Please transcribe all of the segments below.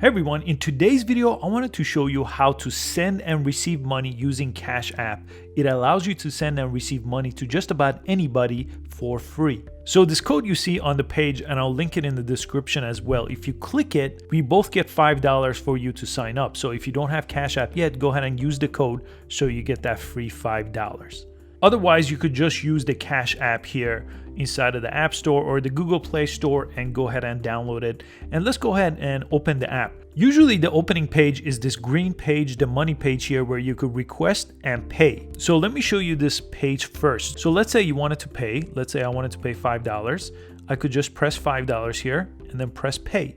Hey everyone, in today's video, I wanted to show you how to send and receive money using Cash App. It allows you to send and receive money to just about anybody for free. So this code you see on the page, and I'll link it in the description as well. If you click it, we both get $5 for you to sign up. So if you don't have Cash App yet, go ahead and use the code so you get that free $5. Otherwise, you could just use the Cash App here inside of the App Store or the Google Play Store and go ahead and download it. And let's go ahead and open the app. Usually the opening page is this green page, the money page here, where you could request and pay. So let me show you this page first. So let's say you wanted to pay. Let's say I wanted to pay $5. I could just press $5 here and then press pay.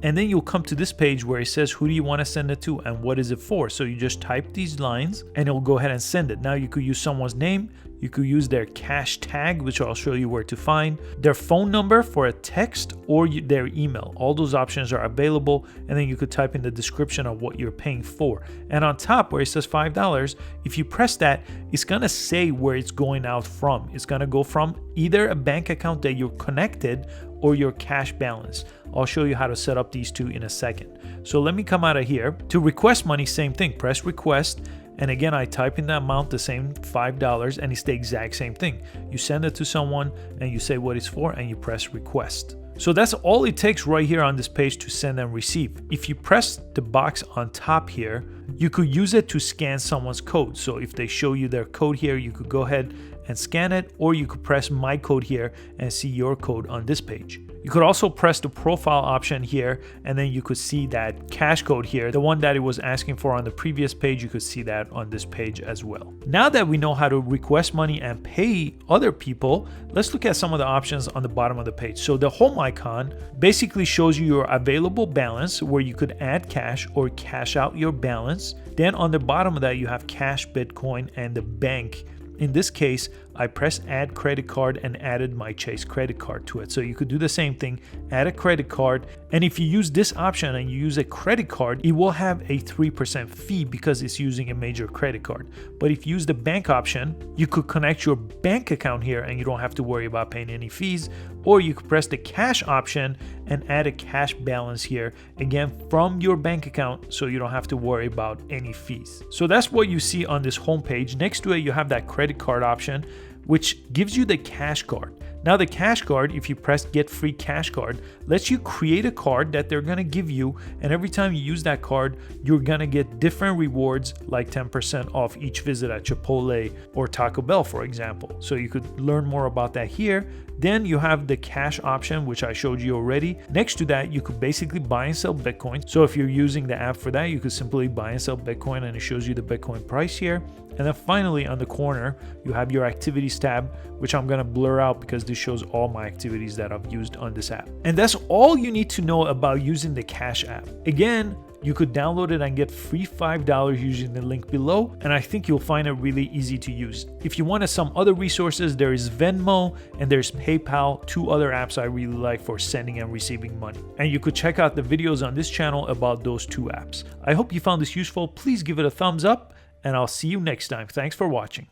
And then you'll come to this page where it says who do you want to send it to and what is it for. So you just type these lines and it'll go ahead and send it. Now you could use someone's name, you could use their cash tag, which I'll show you where to find, their phone number for a text, or their email. All those options are available, and then you could type in the description of what you're paying for. And on top where it says $5, if you press that, it's gonna say where it's going out from. It's gonna go from either a bank account that you're connected or your cash balance. I'll show you how to set up these two in a second. So let me come out of here. To request money, same thing, press request. And again, I type in the amount, the same $5, and it's the exact same thing. You send it to someone and you say what it's for and you press request. So that's all it takes right here on this page to send and receive. If you press the box on top here, you could use it to scan someone's code. So if they show you their code here, you could go ahead and scan it, or you could press my code here and see your code on this page. You could also press the profile option here, and then you could see that cash code here, the one that it was asking for on the previous page. You could see that on this page as well. Now that we know how to request money and pay other people, let's look at some of the options on the bottom of the page. So the home icon basically shows you your available balance, where you could add cash or cash out your balance. Then on the bottom of that, you have cash, Bitcoin, and the bank. In this case, I pressed add credit card and added my Chase credit card to it. So you could do the same thing, add a credit card. And if you use this option and you use a credit card, it will have a 3% fee because it's using a major credit card. But if you use the bank option, you could connect your bank account here and you don't have to worry about paying any fees. Or you could press the cash option and add a cash balance here, again from your bank account, so you don't have to worry about any fees. So that's what you see on this home page. Next to it, you have that credit card option, which gives you the cash card. Now the cash card, if you press get free cash card, lets you create a card that they're gonna give you, and every time you use that card, you're gonna get different rewards, like 10% off each visit at Chipotle or Taco Bell, for example. So you could learn more about that here. Then you have the cash option, which I showed you already. Next to that, you could basically buy and sell Bitcoin. So if you're using the app for that, you could simply buy and sell Bitcoin, and it shows you the Bitcoin price here. And then finally on the corner, you have your activities tab, which I'm gonna blur out because this shows all my activities that I've used on this app. And that's all you need to know about using the Cash App. Again, you could download it and get free $5 using the link below, and I think you'll find it really easy to use. If you wanted some other resources, there is Venmo and there's PayPal, two other apps I really like for sending and receiving money. And you could check out the videos on this channel about those two apps. I hope you found this useful. Please give it a thumbs up, and I'll see you next time. Thanks for watching.